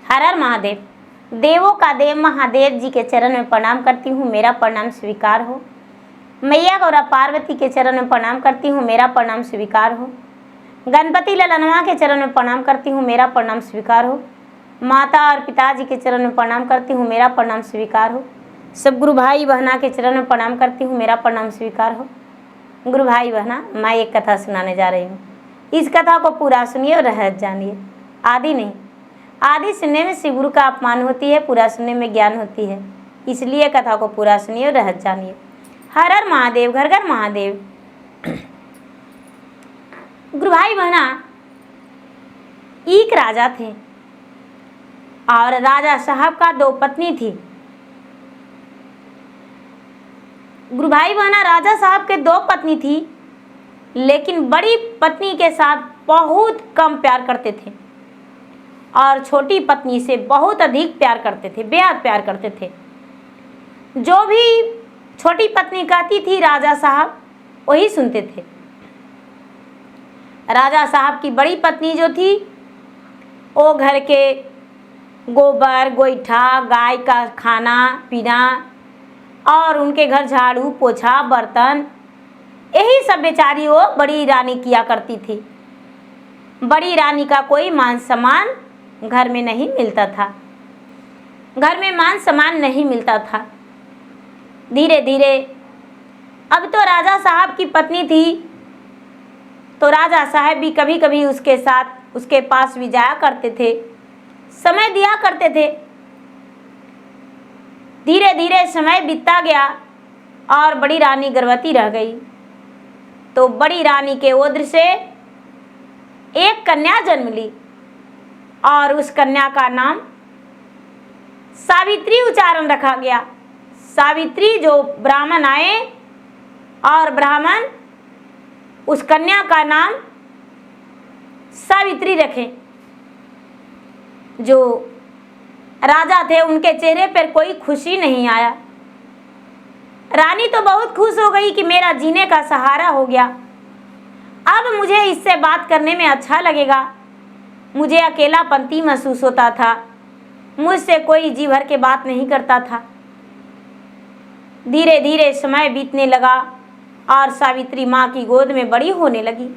हर हर महादेव। देवों का देव महादेव जी के चरण में प्रणाम करती हूँ, मेरा प्रणाम स्वीकार हो। मैया गौरा पार्वती के चरण में प्रणाम करती हूँ, मेरा प्रणाम स्वीकार हो। गणपति ललनवा के चरण में प्रणाम करती हूँ, मेरा प्रणाम स्वीकार हो। माता और पिताजी के चरण में प्रणाम करती हूँ, मेरा प्रणाम स्वीकार हो। सब गुरु भाई बहना के चरण में प्रणाम करती हूँ, मेरा प्रणाम स्वीकार हो। गुरु भाई बहना, मैं एक कथा सुनाने जा रही हूँ। इस कथा को पूरा सुनिए और रहस्य जानिए। आदि नहीं, आदि सुनने में शिव गुरु का अपमान होती है, पूरा सुनने में ज्ञान होती है। इसलिए कथा को पूरा सुनिए और रहस्य जानिए। हर हर महादेव, घर घर महादेव। गुरु भाई बहना, एक राजा थे और राजा साहब का 2 पत्नी थी। गुरु भाई बहना, राजा साहब के 2 पत्नी थी, लेकिन बड़ी पत्नी के साथ बहुत कम प्यार करते थे और छोटी पत्नी से बहुत अधिक प्यार करते थे, बेहद प्यार करते थे। जो भी छोटी पत्नी कहती थी राजा साहब वही सुनते थे। राजा साहब की बड़ी पत्नी जो थी वो घर के गोबर गोईठा, गाय का खाना पीना और उनके घर झाड़ू पोछा बर्तन, यही सब बेचारी वो बड़ी रानी किया करती थी। बड़ी रानी का कोई मान सम्मान घर में नहीं मिलता था, घर में मान सम्मान नहीं मिलता था। धीरे धीरे अब तो राजा साहब की पत्नी थी, तो राजा साहब भी कभी कभी उसके साथ उसके पास भी जाया करते थे, समय दिया करते थे। धीरे धीरे समय बीतता गया और बड़ी रानी गर्भवती रह गई। तो बड़ी रानी के उदर से एक कन्या जन्म ली और उस कन्या का नाम सावित्री उच्चारण रखा गया। सावित्री, जो ब्राह्मण आए और ब्राह्मण उस कन्या का नाम सावित्री रखे। जो राजा थे उनके चेहरे पर कोई खुशी नहीं आया। रानी तो बहुत खुश हो गई कि मेरा जीने का सहारा हो गया, अब मुझे इससे बात करने में अच्छा लगेगा। मुझे अकेलापंती महसूस होता था, मुझसे कोई जी भर के बात नहीं करता था। धीरे धीरे समय बीतने लगा और सावित्री माँ की गोद में बड़ी होने लगी।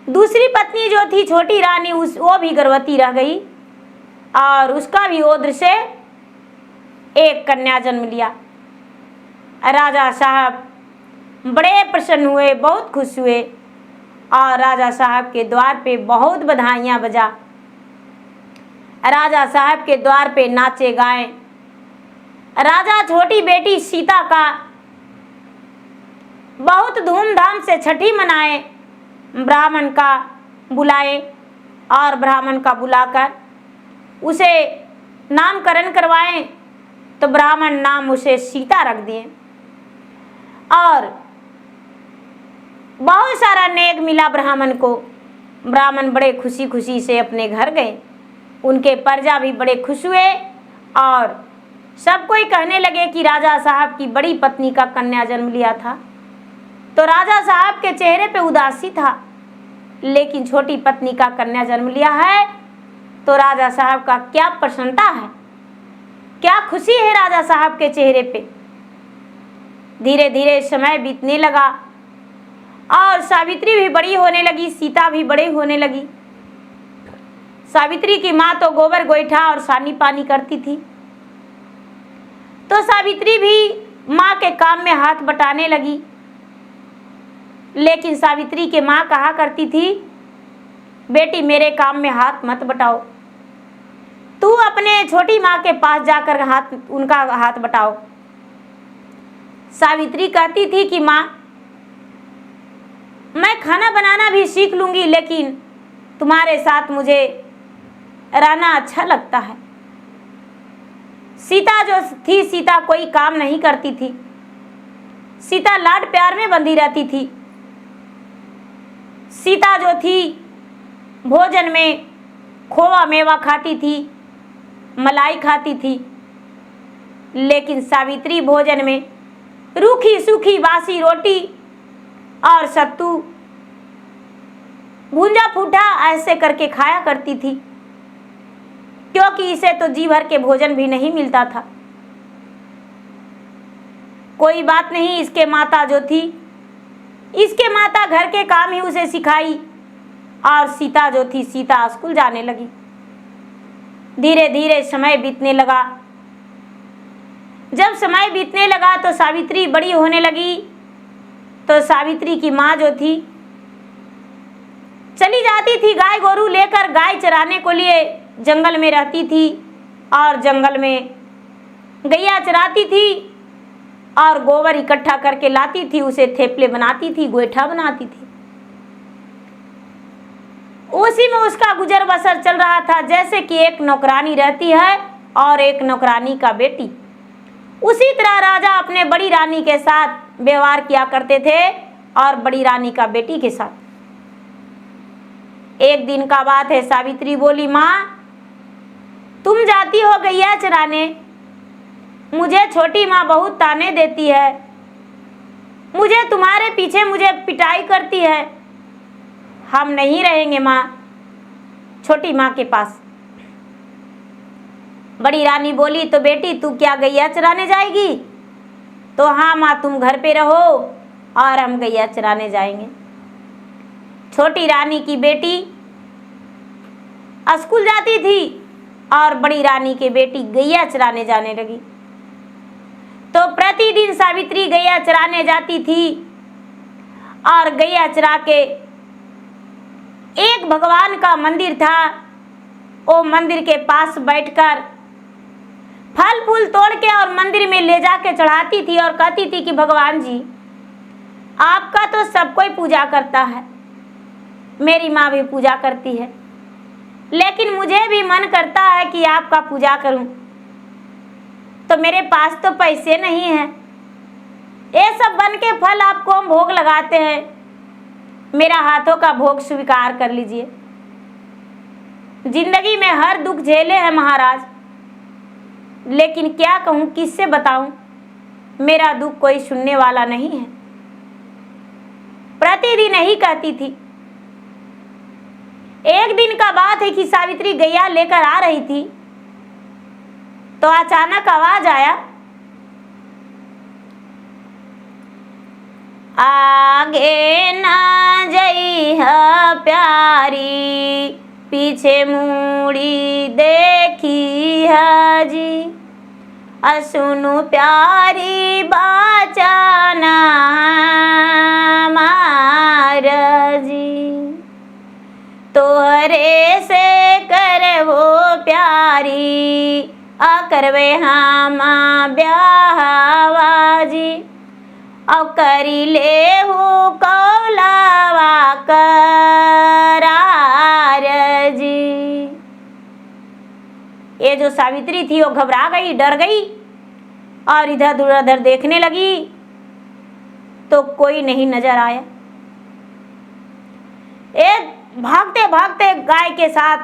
दूसरी पत्नी जो थी छोटी रानी, वो भी गर्भवती रह गई और उसका भी उदर से एक कन्या जन्म लिया। राजा साहब बड़े प्रसन्न हुए, बहुत खुश हुए और राजा साहब के द्वार पे बहुत बधाइयाँ बजा। राजा साहब के द्वार पे नाचे गाए। राजा छोटी बेटी सीता का बहुत धूमधाम से छठी मनाए, ब्राह्मण का बुलाए और ब्राह्मण का बुलाकर उसे नामकरण करवाएं। तो ब्राह्मण नाम उसे सीता रख दिए और बहुत सारा नेक मिला ब्राह्मण को। ब्राह्मण बड़े खुशी खुशी से अपने घर गए। उनके प्रजा भी बड़े खुश हुए और सब कोई कहने लगे कि राजा साहब की बड़ी पत्नी का कन्या जन्म लिया था। तो राजा साहब के चेहरे पे उदासी था, लेकिन छोटी पत्नी का कन्या जन्म लिया है तो राजा साहब का क्या प्रसन्नता है, क्या खुशी है राजा साहब के चेहरे पे। धीरे धीरे समय बीतने लगा और सावित्री भी बड़ी होने लगी, सीता भी बड़ी होने लगी। सावित्री की माँ तो गोबर गोईठा और सानी पानी करती थी, तो सावित्री भी माँ के काम में हाथ बटाने लगी। लेकिन सावित्री के माँ कहा करती थी, बेटी मेरे काम में हाथ मत बटाओ, तू अपने छोटी माँ के पास जाकर उनका हाथ बटाओ। सावित्री कहती थी कि माँ, मैं खाना बनाना भी सीख लूंगी, लेकिन तुम्हारे साथ मुझे रहना अच्छा लगता है। सीता जो थी, सीता कोई काम नहीं करती थी, सीता लाड प्यार में बंधी रहती थी। सीता जो थी भोजन में खोवा मेवा खाती थी, मलाई खाती थी, लेकिन सावित्री भोजन में रूखी सूखी बासी रोटी और सत्तू भूंजा फूटा ऐसे करके खाया करती थी। क्योंकि इसे तो जी भर के भोजन भी नहीं मिलता था। कोई बात नहीं, इसके माता जो थी, इसके माता घर के काम ही उसे सिखाई और सीता जो थी, सीता स्कूल जाने लगी। धीरे धीरे समय बीतने लगा। जब समय बीतने लगा तो सावित्री बड़ी होने लगी। तो सावित्री की माँ जो थी, चली जाती थी गाय गोरू लेकर, गाय चराने को लिए जंगल में रहती थी और जंगल में गैया चराती थी और गोबर इकट्ठा करके लाती थी, उसे थेपले बनाती थी, गोईठा बनाती थी। उसी में उसका गुजर बसर चल रहा था। जैसे कि एक नौकरानी रहती है और एक नौकरानी का बेटी, उसी तरह राजा अपने बड़ी रानी के साथ व्यवहार किया करते थे और बड़ी रानी का बेटी के साथ। एक दिन का बात है, सावित्री बोली, माँ तुम जाती हो गैया चराने, मुझे छोटी माँ बहुत ताने देती है, मुझे तुम्हारे पीछे मुझे पिटाई करती है, हम नहीं रहेंगे माँ छोटी माँ के पास। बड़ी रानी बोली, तो बेटी तू क्या गैया चराने जाएगी? तो हाँ माँ, तुम घर पे रहो और हम गैया चराने जाएंगे। छोटी रानी की बेटी स्कूल जाती थी और बड़ी रानी की बेटी गैया चराने जाने लगी। तो प्रतिदिन सावित्री गैया चराने जाती थी और गैया चरा के एक भगवान का मंदिर था, वो मंदिर के पास बैठकर फल फूल तोड़ के और मंदिर में ले जाके चढ़ाती थी और कहती थी कि भगवान जी आपका तो सब कोई पूजा करता है, मेरी माँ भी पूजा करती है, लेकिन मुझे भी मन करता है कि आपका पूजा करूं, तो मेरे पास तो पैसे नहीं हैं, ये सब बन के फल आपको हम भोग लगाते हैं, मेरा हाथों का भोग स्वीकार कर लीजिए। जिंदगी में हर दुख झेले हैं महाराज, लेकिन क्या कहूँ, किससे बताऊं, मेरा दुख कोई सुनने वाला नहीं है। प्रतिदिन यही कहती थी। एक दिन का बात है कि सावित्री गैया लेकर आ रही थी, तो अचानक आवाज आया, आगे ना जइह प्यारी, पीछे मुड़ी देखी जी, सुनु प्यारी बचाना मार जी, तोहरे से करवो प्यारी, करवे हम ब्याहवा जी, और करी ले हो कौलावा करार जी। ये जो सावित्री थी वो घबरा गई, डर गई और इधर उधर देखने लगी तो कोई नहीं नजर आया। एक भागते भागते गाय के साथ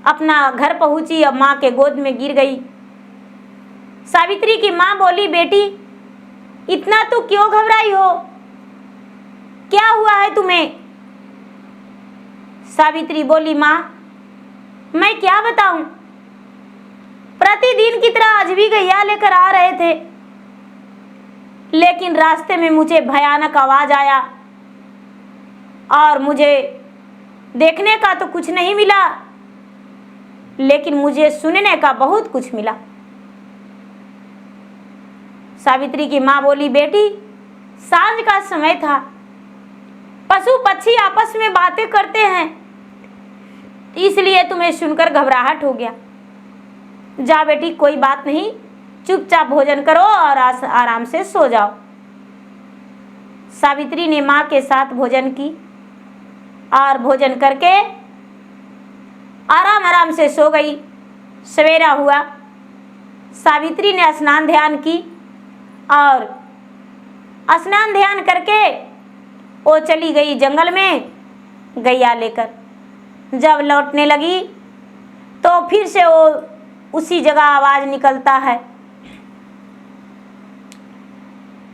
अपना घर पहुंची और माँ के गोद में गिर गई। सावित्री की माँ बोली, बेटी इतना तू क्यों घबराई हो, क्या हुआ है तुम्हें? सावित्री बोली, माँ मैं क्या बताऊं, प्रतिदिन की तरह आज भी गैया लेकर आ रहे थे, लेकिन रास्ते में मुझे भयानक आवाज आया और मुझे देखने का तो कुछ नहीं मिला, लेकिन मुझे सुनने का बहुत कुछ मिला। सावित्री की माँ बोली, बेटी सांझ का समय था, पशु पक्षी आपस में बातें करते हैं, इसलिए तुम्हें सुनकर घबराहट हो गया। जा बेटी कोई बात नहीं, चुपचाप भोजन करो और आराम से सो जाओ। सावित्री ने माँ के साथ भोजन की और भोजन करके आराम आराम से सो गई। सवेरा हुआ, सावित्री ने स्नान ध्यान की और स्नान ध्यान करके वो चली गई जंगल में गैया लेकर। जब लौटने लगी तो फिर से वो उसी जगह आवाज निकलता है,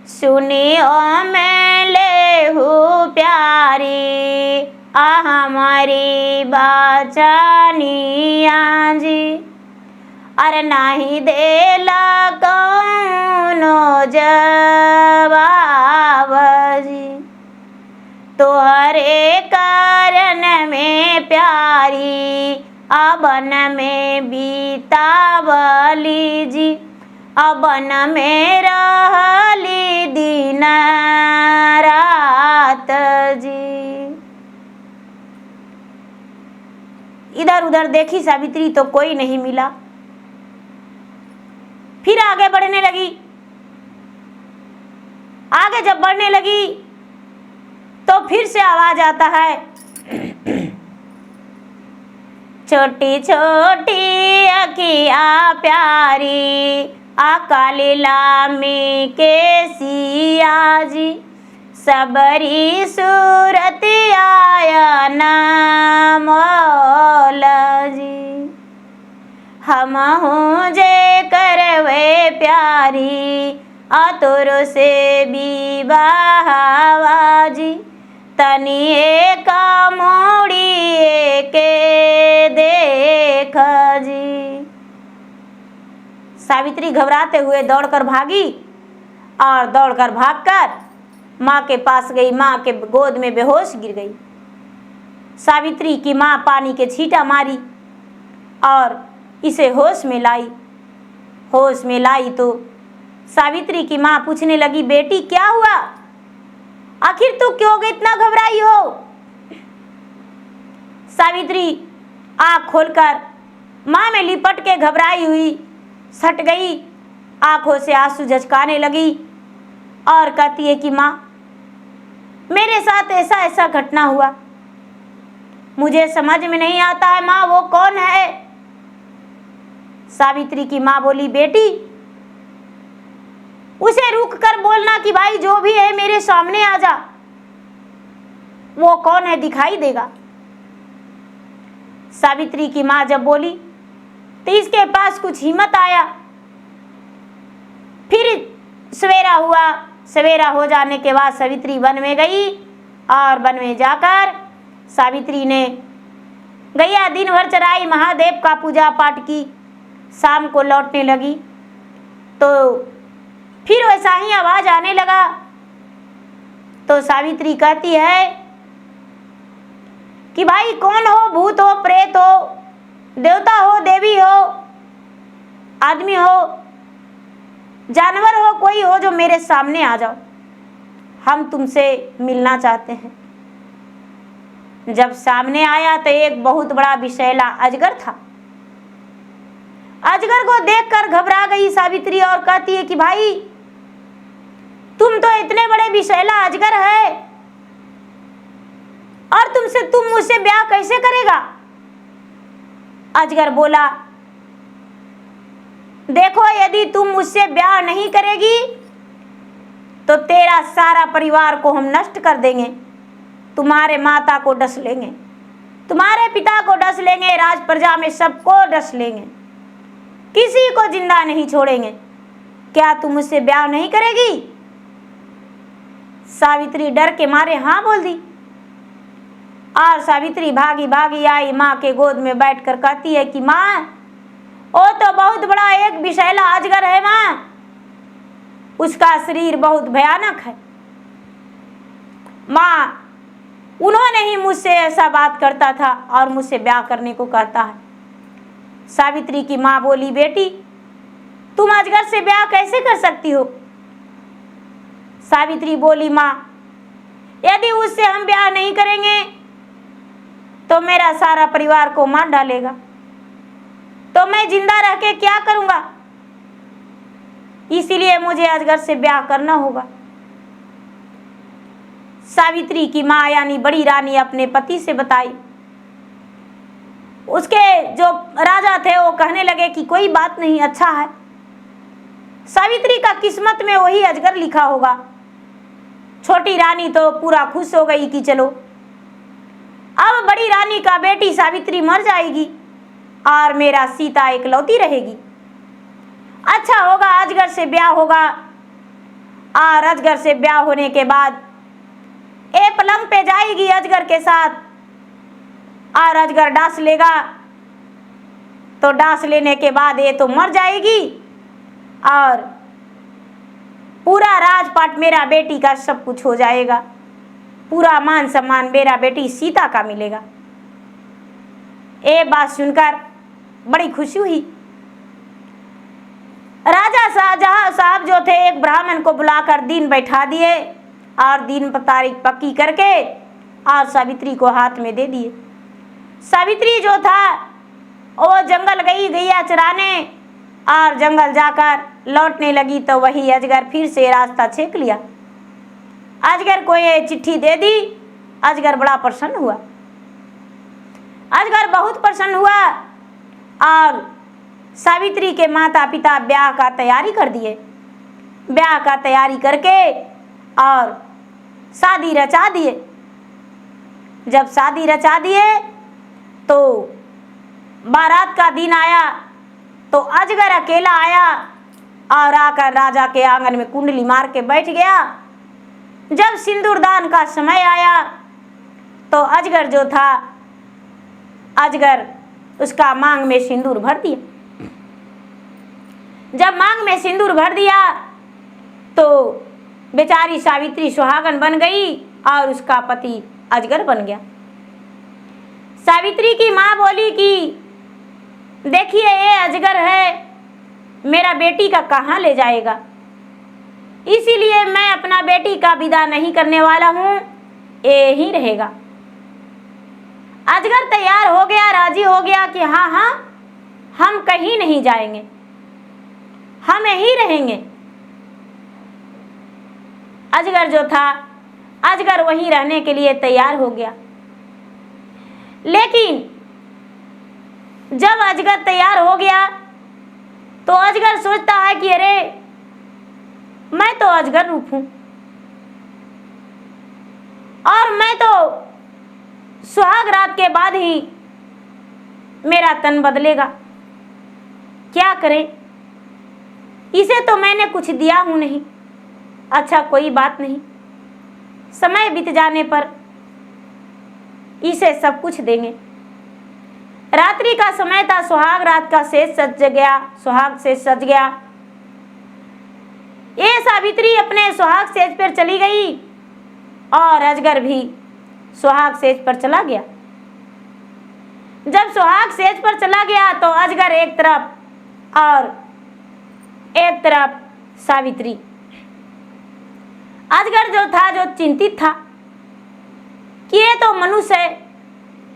सुनियो मैं ले हूँ प्यारी, हमारी बचनिया जी, अरे नहीं देला कौनो जवाब जी, तोहरे कारण में प्यारी अबन में बीतावली जी, अबन में रहली दिन रात जी। इधर उधर देखी सावित्री तो कोई नहीं मिला। फिर आगे बढ़ने लगी। आगे जब बढ़ने लगी तो फिर से आवाज आता है, छोटी छोटी अखिया प्यारी काली लामी के सिया जी, सबरी सूरत आया नामोल जी, हम हूँ जे करवे प्यारी आतुर से विवाह जी, तनिए का मोड़िए के देख जी। सावित्री घबराते हुए दौड़कर भागी और दौड़कर भागकर माँ के पास गई। माँ के गोद में बेहोश गिर गई। सावित्री की माँ पानी के छींटा मारी और इसे होश में लाई। होश में लाई तो सावित्री की माँ पूछने लगी, बेटी क्या हुआ, आखिर तू क्यों इतना घबराई हो। सावित्री आँख खोलकर माँ में लिपट के घबराई हुई सट गई, आंखों से आंसू झचकाने लगी और कहती है कि माँ मेरे साथ ऐसा ऐसा घटना हुआ, मुझे समझ में नहीं आता है माँ वो कौन है। सावित्री की माँ बोली, बेटी उसे रुक कर बोलना कि भाई जो भी है मेरे सामने आ जा, वो कौन है दिखाई देगा। सावित्री की माँ जब बोली तो इसके पास कुछ हिम्मत आया। फिर सवेरा हुआ। सवेरा हो जाने के बाद सावित्री वन में गई और वन में जाकर सावित्री ने गैया दिन भर चराई, महादेव का पूजा पाठ की। शाम को लौटने लगी तो फिर वैसा ही आवाज आने लगा। तो सावित्री कहती है कि भाई कौन हो, भूत हो, प्रेत हो, देवता हो, देवी हो, आदमी हो, जानवर हो, कोई हो जो मेरे सामने आ जाओ, हम तुमसे मिलना चाहते हैं। जब सामने आया तो एक बहुत बड़ा विषैला अजगर था। अजगर को देखकर घबरा गई सावित्री और कहती है कि भाई तुम तो इतने बड़े विषैला अजगर है और तुम मुझसे ब्याह कैसे करेगा। अजगर बोला, देखो यदि तुम मुझसे ब्याह नहीं करेगी तो तेरा सारा परिवार को हम नष्ट कर देंगे, तुम्हारे माता को डस लेंगे, तुम्हारे पिता को डस लेंगे, राज प्रजा में सबको डस लेंगे, किसी को जिंदा नहीं छोड़ेंगे। क्या तुम मुझसे ब्याह नहीं करेगी। सावित्री डर के मारे हाँ बोल दी और सावित्री भागी भागी आई माँ के गोद में बैठकर कहती है कि माँ वो तो बहुत बड़ा एक विषैला अजगर है माँ, उसका शरीर बहुत भयानक है माँ, उन्होंने ही मुझसे ऐसा बात करता था और मुझसे ब्याह करने को कहता है। सावित्री की माँ बोली, बेटी तुम अजगर से ब्याह कैसे कर सकती हो। सावित्री बोली, माँ यदि उससे हम ब्याह नहीं करेंगे तो मेरा सारा परिवार को मार डालेगा, तो मैं जिंदा रह के क्या करूंगा, इसीलिए मुझे अजगर से ब्याह करना होगा। सावित्री की माँ यानी बड़ी रानी अपने पति से बताई। उसके जो राजा थे वो कहने लगे कि कोई बात नहीं, अच्छा है, सावित्री का किस्मत में वही अजगर लिखा होगा। छोटी रानी तो पूरा खुश हो गई कि चलो अब बड़ी रानी का बेटी सावित्री मर जाएगी और मेरा सीता एकलौती रहेगी, अच्छा होगा अजगर से ब्याह होगा। और अजगर से ब्याह होने के बाद ए पलंग पे जाएगी अजगर के साथ और अजगर डांस लेगा तो डांस लेने के बाद ये तो मर जाएगी और पूरा राजपाट मेरा बेटी का सब कुछ हो जाएगा, पूरा मान सम्मान मेरा बेटी सीता का मिलेगा। ये बात सुनकर बड़ी खुशी हुई। राजा शाहजहां साहब जो थे एक ब्राह्मण को बुलाकर दिन बैठा दिए और दिन पर तारीख पक्की करके और सावित्री को हाथ में दे दिए। सावित्री जो था वो जंगल गई गैया चराने और जंगल जाकर लौटने लगी तो वही अजगर फिर से रास्ता छेक लिया। अजगर को ये चिट्ठी दे दी। अजगर बड़ा प्रसन्न हुआ। अजगर बहुत प्रसन्न हुआ और सावित्री के माता पिता ब्याह का तैयारी कर दिए। ब्याह का तैयारी करके और शादी रचा दिए। जब शादी रचा दिए तो बारात का दिन आया तो अजगर अकेला आया और आकर राजा के आंगन में कुंडली मार के बैठ गया। जब सिंदूरदान का समय आया तो अजगर जो था अजगर उसका मांग में सिंदूर भर दिया। जब मांग में सिंदूर भर दिया तो बेचारी सावित्री सुहागन बन गई और उसका पति अजगर बन गया। सावित्री की माँ बोली कि देखिए ये अजगर है, मेरा बेटी का कहाँ ले जाएगा, इसीलिए मैं अपना बेटी का विदा नहीं करने वाला हूँ, ये ही रहेगा। अजगर तैयार हो गया, राजी हो गया कि हाँ हाँ हम कहीं नहीं जाएंगे, हम यहीं रहेंगे। अजगर जो था अजगर वहीं रहने के लिए तैयार हो गया। लेकिन जब अजगर तैयार हो गया तो अजगर सोचता है कि अरे मैं तो अजगर रूप हूं और मैं तो सुहाग रात के बाद ही मेरा तन बदलेगा, क्या करें, इसे तो मैंने कुछ दिया हूं नहीं। अच्छा कोई बात नहीं, समय बीत जाने पर इसे सब कुछ देंगे। रात्रि का समय था, सुहाग रात का सेज सज गया, सुहाग सेज सज गया। ये सावित्री अपने सुहाग सेज पर चली गई और अजगर भी सुहाग सेज पर चला गया। जब सुहाग सेज पर चला गया तो अजगर एक तरफ और एक तरफ सावित्री। अजगर जो था जो चिंतित था कि ये तो मनुष्य है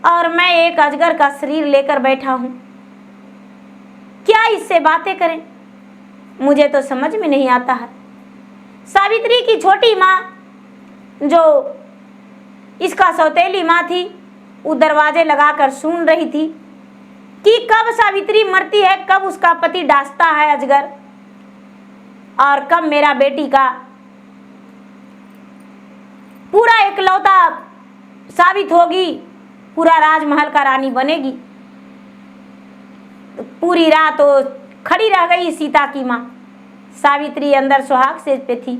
और मैं एक अजगर का शरीर लेकर बैठा हूं, क्या इससे बातें करें, मुझे तो समझ में नहीं आता है। सावित्री की छोटी माँ जो इसका सौतेली माँ थी वो दरवाजे लगाकर सुन रही थी कि कब सावित्री मरती है, कब उसका पति डांसता है अजगर और कब मेरा बेटी का पूरा इकलौता साबित होगी, पूरा राजमहल का रानी बनेगी। तो पूरी रात वो खड़ी रह गई सीता की माँ। सावित्री अंदर सुहाग सेज पे थी।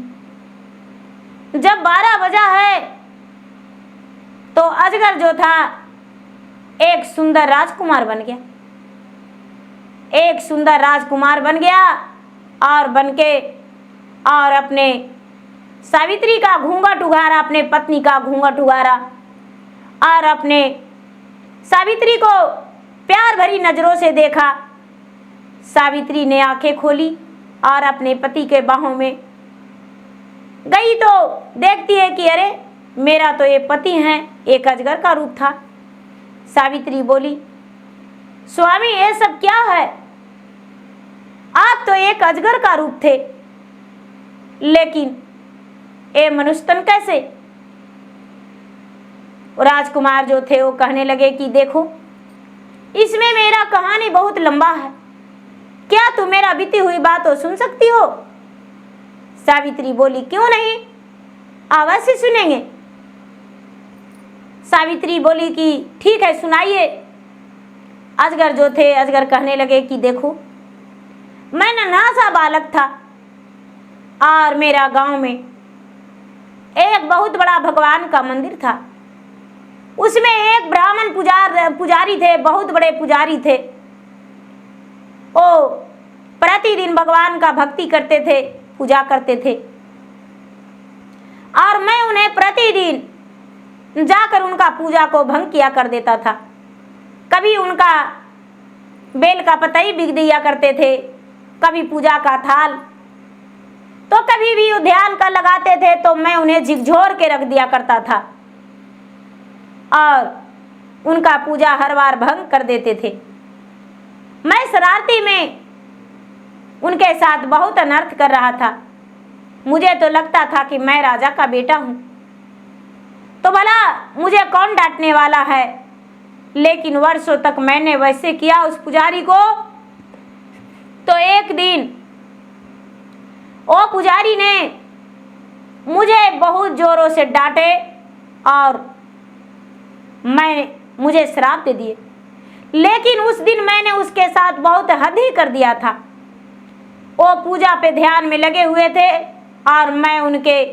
जब 12 बजा है तो अजगर जो था एक सुंदर राजकुमार बन गया। एक सुंदर राजकुमार बन गया और बनके और अपने सावित्री का घूंघट उघारा, अपने पत्नी का घूंघट उघारा और अपने सावित्री को प्यार भरी नजरों से देखा। सावित्री ने आंखें खोली और अपने पति के बाहों में गई तो देखती है कि अरे मेरा तो ये पति हैं, एक अजगर का रूप था। सावित्री बोली, स्वामी ये सब क्या है, आप तो एक अजगर का रूप थे, लेकिन ये मनुष्य तन कैसे। राजकुमार जो थे वो कहने लगे कि देखो इसमें मेरा कहानी बहुत लंबा है, क्या तुम मेरा बीती हुई बात तो सुन सकती हो। सावित्री बोली, क्यों नहीं, अवश्य सुनेंगे। सावित्री बोली कि ठीक है सुनाइए। अजगर जो थे अजगर कहने लगे कि देखो मैं नन्हा सा बालक था और मेरा गांव में एक बहुत बड़ा भगवान का मंदिर था। उसमें एक ब्राह्मण पुजारी थे, बहुत बड़े पुजारी थे। वो प्रतिदिन भगवान का भक्ति करते थे, पूजा करते थे, और मैं उन्हें प्रतिदिन जाकर उनका पूजा को भंग किया कर देता था। कभी उनका बेल का पतई बिक दिया करते थे, कभी पूजा का थाल, तो कभी भी ध्यान का लगाते थे तो मैं उन्हें झिकझोर के रख दिया करता था और उनका पूजा हर बार भंग कर देते थे। मैं शरारती में उनके साथ बहुत अनर्थ कर रहा था। मुझे तो लगता था कि मैं राजा का बेटा हूं, तो भला मुझे कौन डांटने वाला है। लेकिन वर्षों तक मैंने वैसे किया उस पुजारी को। तो एक दिन वो पुजारी ने मुझे बहुत जोरों से डांटे और मुझे श्राप दे दिए। लेकिन उस दिन मैंने उसके साथ बहुत हद ही कर दिया था। वो पूजा पे ध्यान में लगे हुए थे और मैं उनके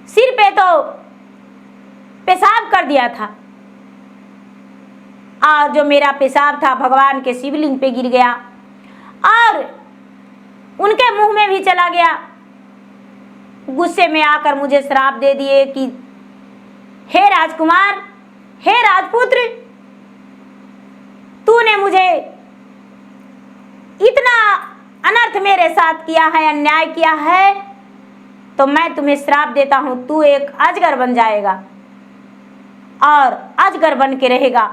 सिर पे तो पेशाब कर दिया था, और जो मेरा पेशाब था भगवान के शिवलिंग पे गिर गया और उनके मुंह में भी चला गया। गुस्से में आकर मुझे श्राप दे दिए कि हे राजकुमार, हे राजपुत्र, तूने मुझे इतना अनर्थ मेरे साथ किया है, अन्याय किया है, तो मैं तुम्हें श्राप देता हूं, तू एक अजगर बन जाएगा और अजगर बन के रहेगा।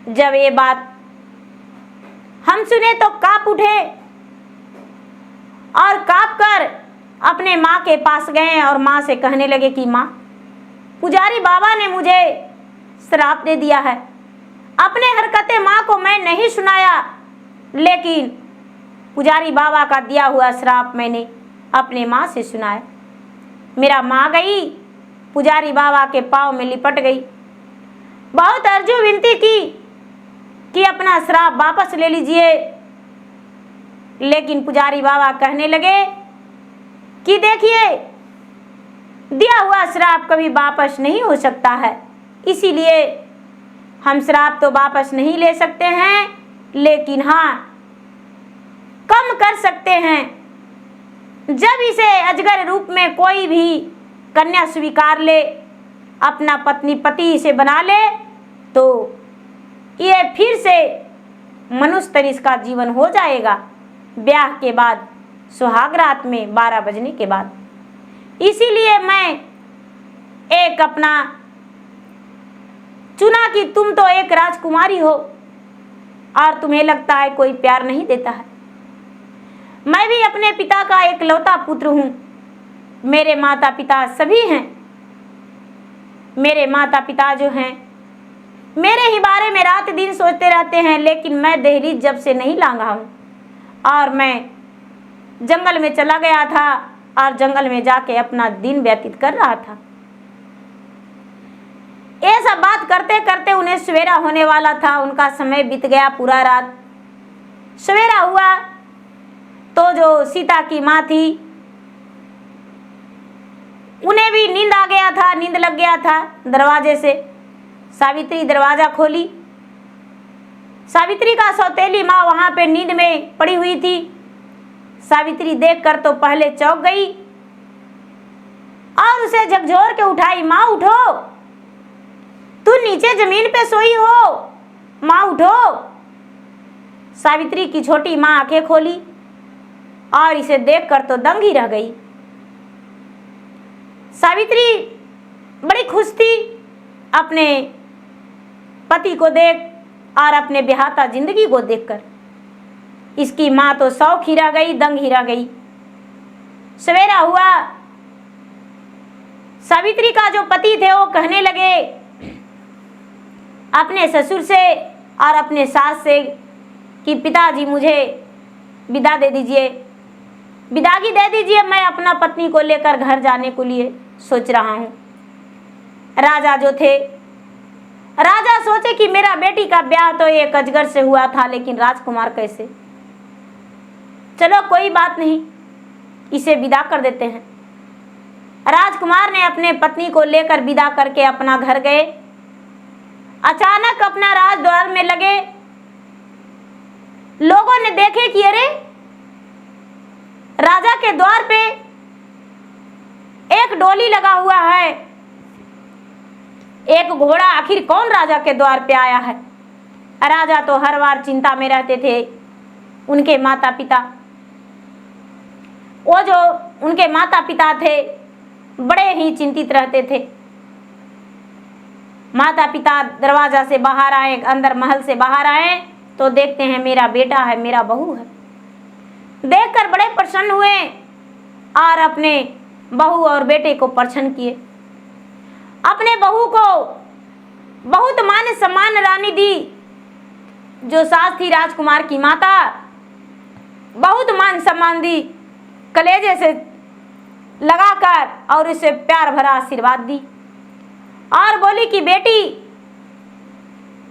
जब ये बात हम सुने तो कांप उठे और कांप कर अपने माँ के पास गए और माँ से कहने लगे कि माँ, पुजारी बाबा ने मुझे श्राप दे दिया है। अपने हरकतें माँ को मैं नहीं सुनाया, लेकिन पुजारी बाबा का दिया हुआ श्राप मैंने अपने माँ से सुनाया। मेरा माँ गई, पुजारी बाबा के पाँव में लिपट गई, बहुत अर्जू विनती की कि अपना श्राप वापस ले लीजिए। लेकिन पुजारी बाबा कहने लगे कि देखिए, दिया हुआ श्राप कभी वापस नहीं हो सकता है, इसीलिए हम श्राप तो वापस नहीं ले सकते हैं, लेकिन हाँ कम कर सकते हैं। जब इसे अजगर रूप में कोई भी कन्या स्वीकार ले, अपना पति इसे बना ले, तो ये फिर से मनुष्य तरीस का जीवन हो जाएगा, ब्याह के बाद, सुहाग रात में 12 बजने के बाद। इसीलिए मैं एक अपना चुना कि तुम तो एक राजकुमारी हो और तुम्हें लगता है कोई प्यार नहीं देता है। मैं भी अपने पिता का एकलौता पुत्र हूँ। मेरे माता पिता सभी हैं। मेरे माता पिता जो हैं मेरे ही बारे में रात दिन सोचते रहते हैं, लेकिन मैं दहलीज जब से नहीं लांघा हूँ और मैं जंगल में चला गया था और जंगल में जाके अपना दिन व्यतीत कर रहा था। ये सब बात करते करते उन्हें सवेरा होने वाला था। उनका समय बीत गया, पूरा रात। सवेरा हुआ तो जो सीता की माँ थी उन्हें भी नींद आ गया था, नींद लग गया था। दरवाजे से सावित्री दरवाजा खोली। सावित्री का सौतेली माँ वहां पे नींद में पड़ी हुई थी। सावित्री देखकर तो पहले चौंक गई और उसे झकझोर के उठाई। माँ उठो, तू नीचे जमीन पे सोई हो, माँ उठो। सावित्री की छोटी माँ आंखें खोली और इसे देखकर तो दंग ही रह गई। सावित्री बड़ी खुश थी अपने पति को देख और अपने ब्याहता जिंदगी को देखकर। इसकी माँ तो शौक ही रह गई, दंग ही रह गई। सवेरा हुआ, सावित्री का जो पति थे वो कहने लगे अपने ससुर से और अपने सास से कि पिताजी मुझे विदा दे दीजिए, विदागी दे दीजिए, मैं अपना पत्नी को लेकर घर जाने के लिए सोच रहा हूँ। राजा जो थे, राजा सोचे कि मेरा बेटी का ब्याह तो एक अजगर से हुआ था, लेकिन राजकुमार कैसे? चलो कोई बात नहीं, इसे विदा कर देते हैं। राजकुमार ने अपने पत्नी को लेकर विदा करके अपना घर गए। अचानक अपना राजद्वार में लगे, लोगों ने देखे कि अरे राजा के द्वार पे एक डोली लगा हुआ है, एक घोड़ा, आखिर कौन राजा के द्वार पे आया है। राजा तो हर बार चिंता में रहते थे। उनके माता पिता, वो जो उनके माता पिता थे, बड़े ही चिंतित रहते थे। माता पिता दरवाजा से बाहर आए, अंदर महल से बाहर आए तो देखते हैं मेरा बेटा है, मेरा बहू है। देखकर बड़े प्रसन्न हुए और अपने बहू और बेटे को प्रसन्न किए। अपने बहू को बहुत मान सम्मान रानी दी। जो सास थी राजकुमार की माता, बहुत मान सम्मान दी, कलेजे से लगाकर और उसे प्यार भरा आशीर्वाद दी और बोली कि बेटी,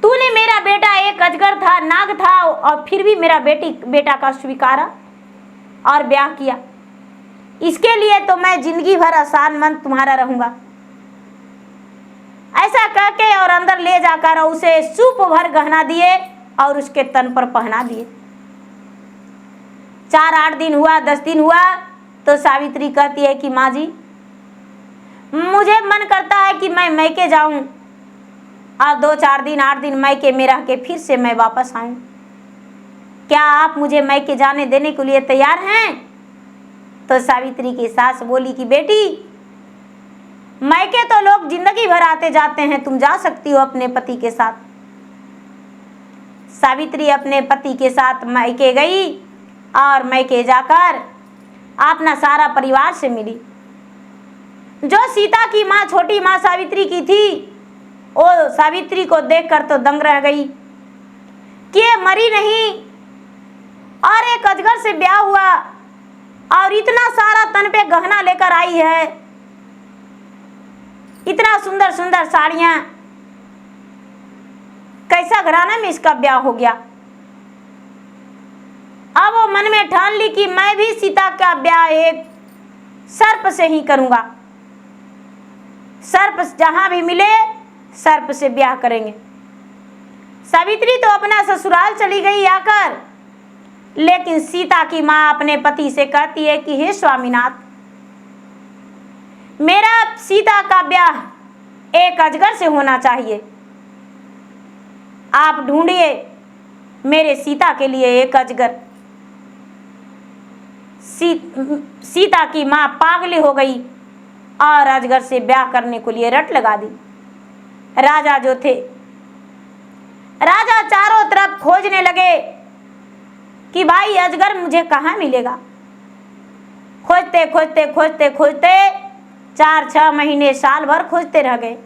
तूने मेरा बेटा एक अजगर था, नाग था, और फिर भी मेरा बेटा का स्वीकारा और ब्याह किया। इसके लिए तो मैं जिंदगी भर आसानमंद तुम्हारा रहूंगा। ऐसा कहके और अंदर ले जाकर उसे सूप भर गहना दिए और उसके तन पर पहना दिए। 4-8 दिन हुआ, 10 दिन हुआ तो सावित्री कहती है कि माँ जी, मुझे मन करता है कि मैं मैके जाऊं और 2-4 दिन 8 दिन मैके में रह के फिर से मैं वापस आऊं। क्या आप मुझे मैके जाने देने के लिए तैयार हैं? तो सावित्री की सास बोली कि बेटी, मैके तो लोग जिंदगी भर आते जाते हैं, तुम जा सकती हो अपने पति के साथ। सावित्री अपने पति के साथ मैके गई और मैके जाकर अपना सारा परिवार से मिली। जो सीता की माँ, छोटी माँ सावित्री की थी, वो सावित्री को देखकर तो दंग रह गई कि ये मरी नहीं और एक अजगर से ब्याह हुआ और इतना सारा तन पे गहना लेकर आई है, इतना सुंदर सुंदर साड़ियां, कैसा घराना में इसका ब्याह हो गया। अब वो मन में ठान ली कि मैं भी सीता का ब्याह एक सर्प से ही करूंगा। सर्प जहां भी मिले सर्प से ब्याह करेंगे। सावित्री तो अपना ससुराल चली गई आकर, लेकिन सीता की मां अपने पति से कहती है कि हे स्वामीनाथ, मेरा सीता का ब्याह एक अजगर से होना चाहिए। आप ढूंढिए मेरे सीता के लिए एक अजगर। सीता की मां पागली हो गई और अजगर से ब्याह करने के लिए रट लगा दी। राजा जो थे, राजा चारों तरफ खोजने लगे कि भाई अजगर मुझे कहाँ मिलेगा। खोजते खोजते खोजते खोजते 4-6 महीने, साल भर खोजते रह गए,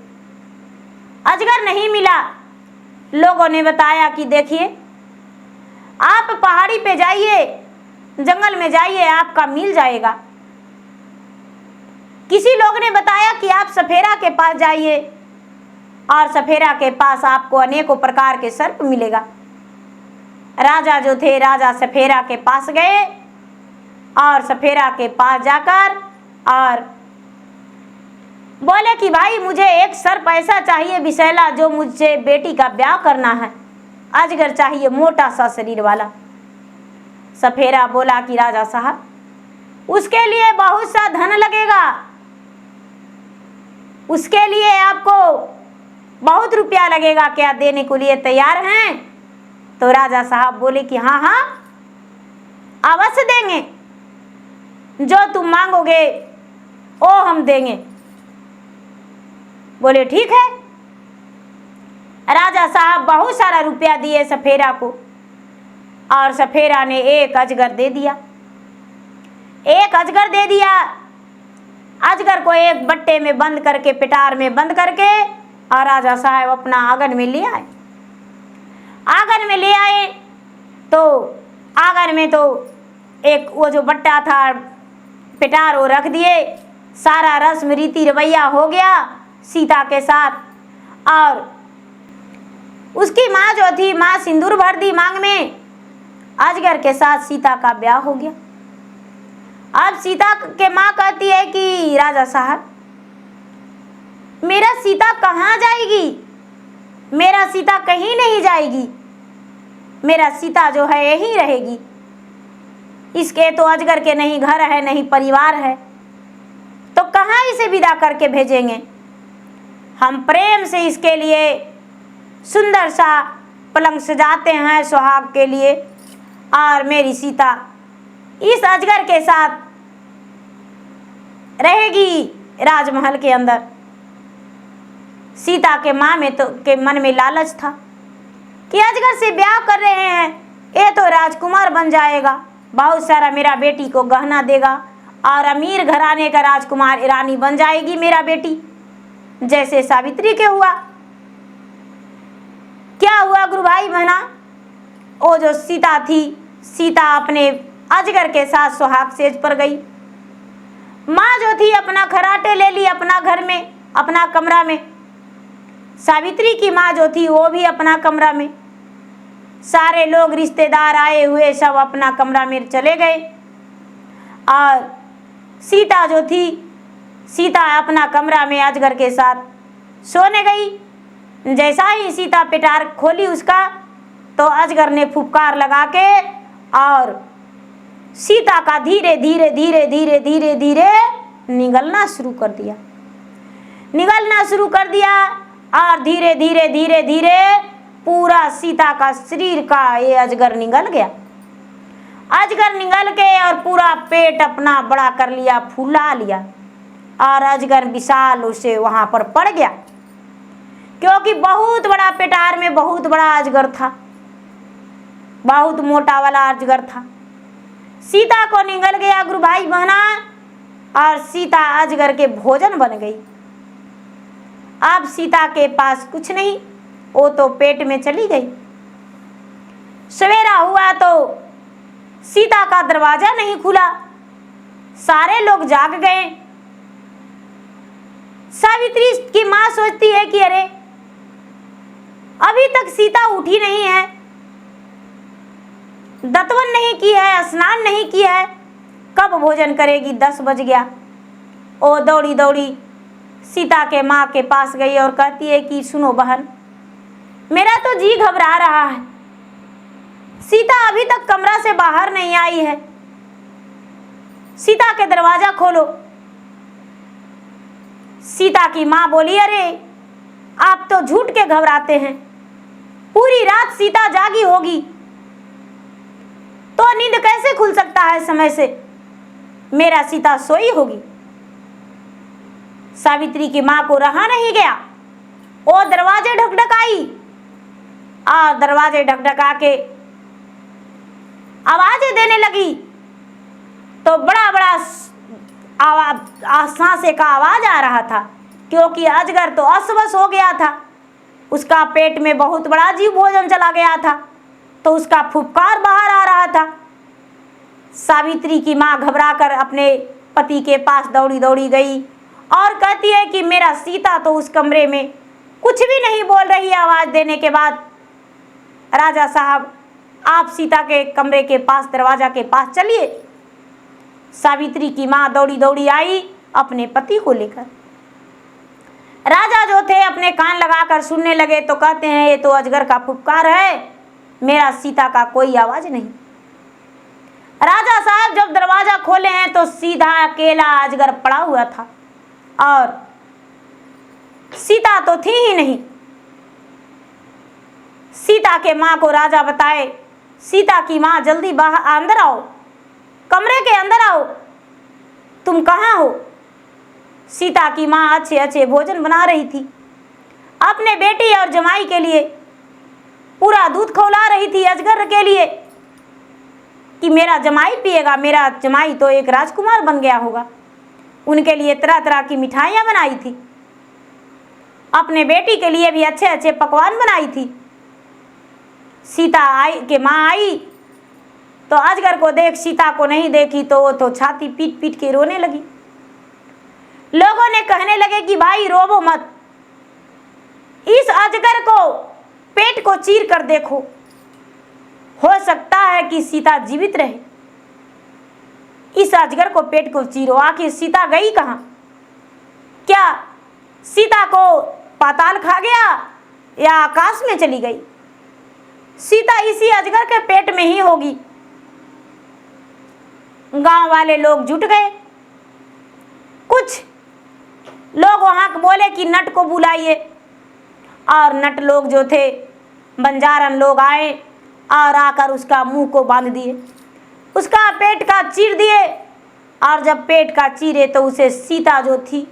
अजगर नहीं मिला। लोगों ने बताया कि देखिए, आप पहाड़ी पे जाइए, जंगल में जाइए, आपका मिल जाएगा। किसी लोग ने बताया कि आप सफेरा के पास जाइए और सफेरा के पास आपको अनेकों प्रकार के सर्प मिलेगा। राजा जो थे, राजा सफेरा के पास गए और सफेरा के पास जाकर और बोले कि भाई मुझे एक सर्प ऐसा चाहिए विषैला, जो मुझे बेटी का ब्याह करना है। अजगर चाहिए मोटा सा शरीर वाला। सफेरा बोला कि राजा साहब, उसके लिए बहुत सा धन लगेगा, उसके लिए आपको बहुत रुपया लगेगा, क्या देने के लिए तैयार हैं? तो राजा साहब बोले कि हाँ हाँ अवश्य देंगे, जो तुम मांगोगे वो हम देंगे। बोले ठीक है। राजा साहब बहुत सारा रुपया दिए सफेरा को और सफेरा ने एक अजगर दे दिया। एक अजगर दे दिया। अजगर को एक बट्टे में बंद करके, पिटार में बंद करके, और राजा साहब अपना आंगन में ले आए। आंगन में ले आए तो आंगन में तो एक वो जो बट्टा था, पिटार, वो रख दिए। सारा रस्म रीति रवैया हो गया सीता के साथ। और उसकी माँ जो थी, माँ सिंदूर भर दी मांग में। अजगर के साथ सीता का ब्याह हो गया। अब सीता के माँ कहती है कि राजा साहब, मेरा सीता कहाँ जाएगी? मेरा सीता कहीं नहीं जाएगी, मेरा सीता जो है यहीं रहेगी। इसके तो अजगर के नहीं घर है नहीं परिवार है, तो कहाँ इसे विदा करके भेजेंगे? हम प्रेम से इसके लिए सुंदर सा पलंग सजाते हैं सुहाग के लिए, और मेरी सीता इस अजगर के साथ रहेगी राजमहल के अंदर। सीता के माँ में तो के मन में लालच था कि अजगर से ब्याह कर रहे हैं, ये तो राजकुमार बन जाएगा, बहुत सारा मेरा बेटी को गहना देगा और अमीर घराने का राजकुमार रानी बन जाएगी मेरा बेटी, जैसे सावित्री के हुआ। क्या हुआ गुरु भाई बहना? वो जो सीता थी, सीता अपने अजगर के साथ सुहाग सेज पर गई। माँ जो थी अपना खराटे ले ली अपना घर में, अपना कमरा में। सावित्री की माँ जो थी वो भी अपना कमरा में। सारे लोग रिश्तेदार आए हुए सब अपना कमरा में चले गए, और सीता जो थी, सीता अपना कमरा में अजगर के साथ सोने गई। जैसा ही सीता पिटार खोली उसका, तो अजगर ने फुफकार लगा के और सीता का धीरे धीरे धीरे धीरे धीरे धीरे निगलना शुरू कर दिया, निगलना शुरू कर दिया, और धीरे धीरे धीरे धीरे पूरा सीता का शरीर का ये अजगर निगल गया। अजगर निगल के और पूरा पेट अपना बड़ा कर लिया, फूला लिया, और अजगर विशाल उसे वहां पर पड़ गया, क्योंकि बहुत बड़ा पेटार में बहुत बड़ा अजगर था, बहुत मोटा वाला अजगर था। सीता को निगल गया गुरु भाई बहना, और सीता अजगर के भोजन बन गई। अब सीता के पास कुछ नहीं, वो तो पेट में चली गई। सवेरा हुआ तो सीता का दरवाजा नहीं खुला, सारे लोग जाग गए। सावित्री की माँ सोचती है कि अरे अभी तक सीता उठी नहीं है, दतवन नहीं की है, स्नान नहीं किया है, कब भोजन करेगी? 10 बज गया। ओ दौड़ी दौड़ी सीता के माँ के पास गई और कहती है कि सुनो बहन, मेरा तो जी घबरा रहा है, सीता अभी तक कमरा से बाहर नहीं आई है, सीता के दरवाजा खोलो। सीता की माँ बोली, अरे आप तो झूठ के घबराते हैं, पूरी रात सीता जागी होगी तो नींद कैसे खुल सकता है समय से? मेरा सीता सोई होगी। सावित्री की माँ को रहा नहीं गया, वो दरवाजे ढकढकाई, और दरवाजे ढकढका के आवाजें देने लगी, तो बड़ा बड़ा आवाज सांसे का आवाज आ रहा था, क्योंकि अजगर तो अस्वस्थ हो गया था, उसका पेट में बहुत बड़ा जीव भोजन चला गया था, तो उसका फुफकार बाहर आ रहा था। सावित्री की माँ घबराकर अपने पति के पास दौड़ी दौड़ी गई और कहती है कि मेरा सीता तो उस कमरे में कुछ भी नहीं बोल रही। आवाज देने के बाद, राजा साहब आप सीता के कमरे के पास दरवाजा के पास चलिए। सावित्री की माँ दौड़ी दौड़ी आई अपने पति को लेकर। राजा जो थे अपने कान लगाकर सुनने लगे, तो कहते हैं ये तो अजगर का फुफकार है, मेरा सीता का कोई आवाज नहीं। राजा साहब जब दरवाजा खोले हैं तो सीधा अकेला अजगर पड़ा हुआ था, और सीता तो थी ही नहीं। सीता के माँ को राजा बताए, सीता की माँ जल्दी बाहर अंदर आओ, कमरे के अंदर आओ, तुम कहाँ हो? सीता की माँ अच्छे अच्छे भोजन बना रही थी, अपने बेटी और जमाई के लिए पूरा दूध खौला रही थी अजगर के लिए कि मेरा जमाई पिएगा, मेरा जमाई तो एक राजकुमार बन गया होगा। उनके लिए तरह तरह की मिठाइयाँ बनाई थी, अपने बेटी के लिए भी अच्छे अच्छे पकवान बनाई थी। सीता आई के माँ आई तो अजगर को देख, सीता को नहीं देखी तो वो तो छाती पीट पीट के रोने लगी। लोगों ने कहने लगे कि भाई रोवो मत, इस अजगर को पेट को चीर कर देखो, हो सकता है कि सीता जीवित रहे। इस अजगर को पेट को चीरो। आखिर सीता गई कहाँ? क्या सीता को पाताल खा गया या आकाश में चली गई? सीता इसी अजगर के पेट में ही होगी। गांव वाले लोग जुट गए। कुछ लोग वहां बोले कि नट को बुलाइए, और नट लोग जो थे बंजारन लोग आए और आकर उसका मुंह को बांध दिए, उसका पेट का चीर दिए। और जब पेट का चीरे तो उसे सीता जो थी,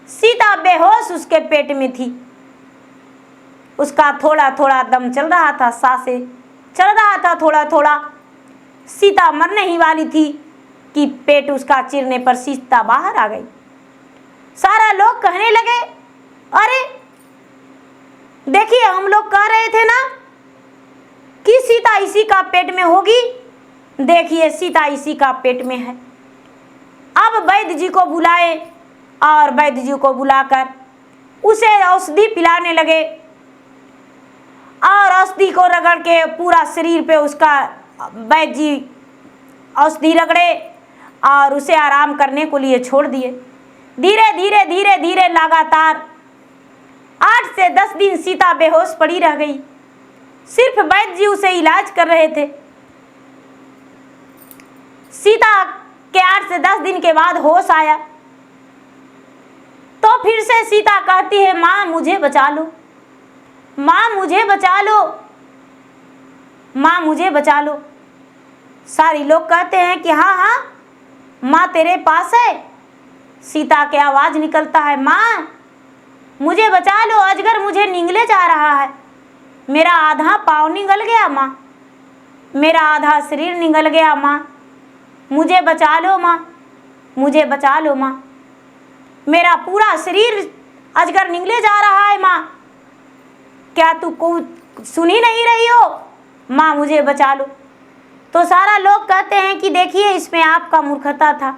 सीता बेहोश उसके पेट में थी। उसका थोड़ा थोड़ा दम चल रहा था, सांसें चल रहा था थोड़ा थोड़ा। सीता मरने ही वाली थी कि पेट उसका चीरने पर सीता बाहर आ गई। सारा लोग कहने लगे, अरे देखिए, हम लोग कह रहे थे ना कि सीता इसी का पेट में होगी, देखिए सीता इसी का पेट में है। अब वैद्य जी को बुलाए और वैद्य जी को बुलाकर उसे औषधि पिलाने लगे, और औषधि को रगड़ के पूरा शरीर पे उसका वैद्य जी औषधि रगड़े और उसे आराम करने को लिए छोड़ दिए। धीरे धीरे धीरे धीरे लगातार 8 से 10 दिन सीता बेहोश पड़ी रह गई। सिर्फ वैद्य जी उसे इलाज कर रहे थे। सीता के 8 से 10 दिन के बाद होश आया तो फिर से सीता कहती है, माँ मुझे बचा लो, माँ मुझे बचा लो, माँ मुझे बचा लो। सारे लोग कहते हैं कि हाँ हाँ माँ तेरे पास है। सीता के आवाज निकलता है, माँ मुझे बचा लो, अजगर मुझे निगले जा रहा है, मेरा आधा पाँव निगल गया माँ, मेरा आधा शरीर निगल गया माँ, मुझे बचा लो माँ, मुझे बचा लो माँ, मेरा पूरा शरीर अजगर निगले जा रहा है माँ, क्या तू को सुन ही नहीं रही हो, माँ मुझे बचा लो। तो सारा लोग कहते हैं कि देखिए इसमें आपका मूर्खता था।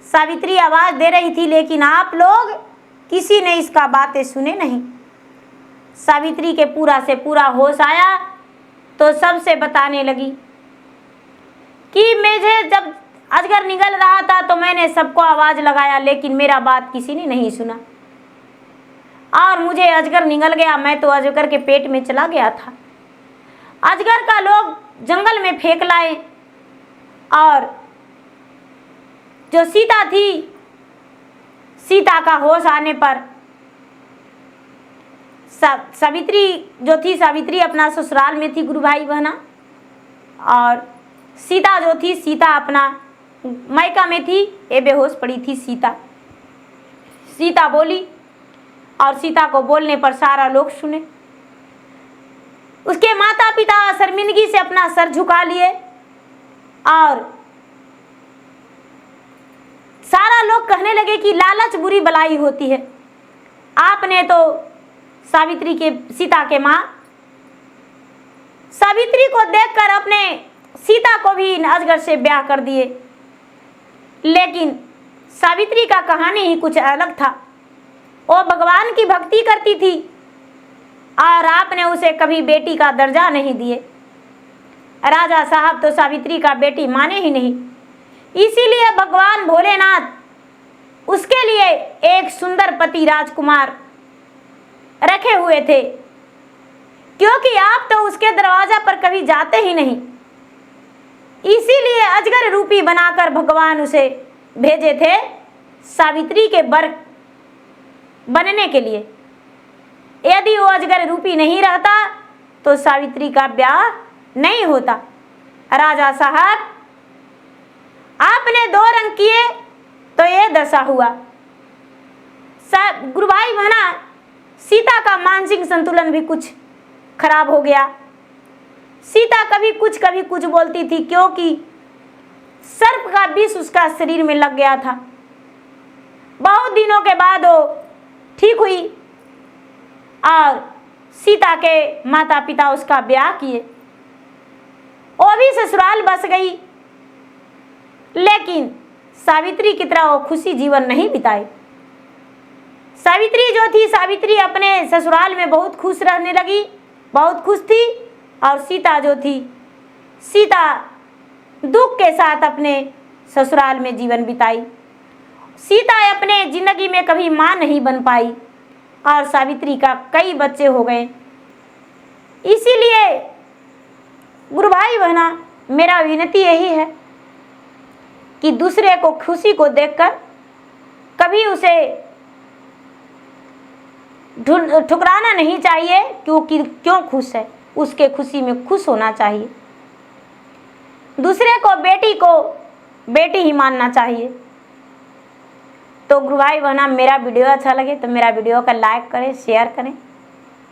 सावित्री आवाज दे रही थी लेकिन आप लोग किसी ने इसका बातें सुने नहीं। सावित्री के पूरा से पूरा होश आया तो सबसे बताने लगी कि मुझे जब अजगर निगल रहा था तो मैंने सबको आवाज लगाया लेकिन मेरा बात किसी ने नहीं सुना, और मुझे अजगर निगल गया, मैं तो अजगर के पेट में चला गया था। अजगर का लोग जंगल में फेंक लाए, और जो सीता थी, सीता का होश आने पर सावित्री जो थी, सावित्री अपना ससुराल में थी गुरु भाई बहना, और सीता जो थी, सीता अपना मायका में थी। ये बेहोश पड़ी थी सीता। सीता बोली और सीता को बोलने पर सारा लोग सुने। उसके माता पिता शर्मिंदगी से अपना सर झुका लिए, और सारा लोग कहने लगे कि लालच बुरी बलाई होती है। आपने तो सावित्री के, सीता के माँ सावित्री को देखकर अपने सीता को भी अजगर से ब्याह कर दिए, लेकिन सावित्री का कहानी ही कुछ अलग था। वो भगवान की भक्ति करती थी और आपने उसे कभी बेटी का दर्जा नहीं दिए। राजा साहब तो सावित्री का बेटी माने ही नहीं, इसीलिए भगवान भोलेनाथ उसके लिए एक सुंदर पति राजकुमार रखे हुए थे, क्योंकि आप तो उसके दरवाजा पर कभी जाते ही नहीं। इसीलिए अजगर रूपी बनाकर भगवान उसे भेजे थे सावित्री के वर बनने के लिए। यदि वो अजगर रूपी नहीं रहता तो सावित्री का ब्याह नहीं होता। राजा साहब आपने 2 रंग किए तो ये दशा हुआ। गुरु भाई बहना, सीता का मानसिक संतुलन भी कुछ खराब हो गया। सीता कभी कुछ बोलती थी, क्योंकि सर्प का विष उसका शरीर में लग गया था। बहुत दिनों के बाद वो ठीक हुई और सीता के माता पिता उसका ब्याह किए। वो भी ससुराल बस गई, लेकिन सावित्री की तरह वो खुशी जीवन नहीं बिताई। सावित्री जो थी, सावित्री अपने ससुराल में बहुत खुश रहने लगी, बहुत खुश थी। और सीता जो थी, सीता दुख के साथ अपने ससुराल में जीवन बिताई। सीता अपने जिंदगी में कभी माँ नहीं बन पाई और सावित्री का कई बच्चे हो गए। इसीलिए गुरु भाई बहना, मेरा विनती यही है कि दूसरे को खुशी को देखकर कभी उसे ठुकराना नहीं चाहिए, क्योंकि क्यों खुश है, उसके खुशी में खुश होना चाहिए। दूसरे को बेटी ही मानना चाहिए। तो गुरु भाई बहना, मेरा वीडियो अच्छा लगे तो मेरा वीडियो का लाइक करें, शेयर करें।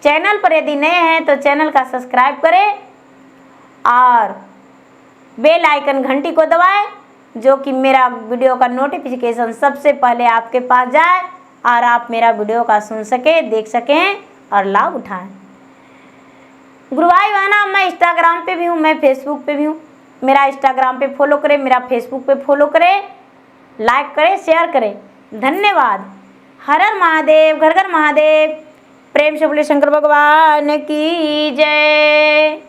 चैनल पर यदि नए हैं तो चैनल का सब्सक्राइब करें और बेल आइकन घंटी को दबाएं, जो कि मेरा वीडियो का नोटिफिकेशन सबसे पहले आपके पास जाए और आप मेरा वीडियो का सुन सकें, देख सकें और लाभ उठाएं। गुरु भाई बहना, मैं इंस्टाग्राम पे भी हूँ, मैं फेसबुक पे भी हूँ। मेरा इंस्टाग्राम पे फॉलो करें, मेरा फेसबुक पे फॉलो करें, लाइक करें, शेयर करें। धन्यवाद। हर हर महादेव, घर घर महादेव। प्रेम से बोले शंकर भगवान की जय।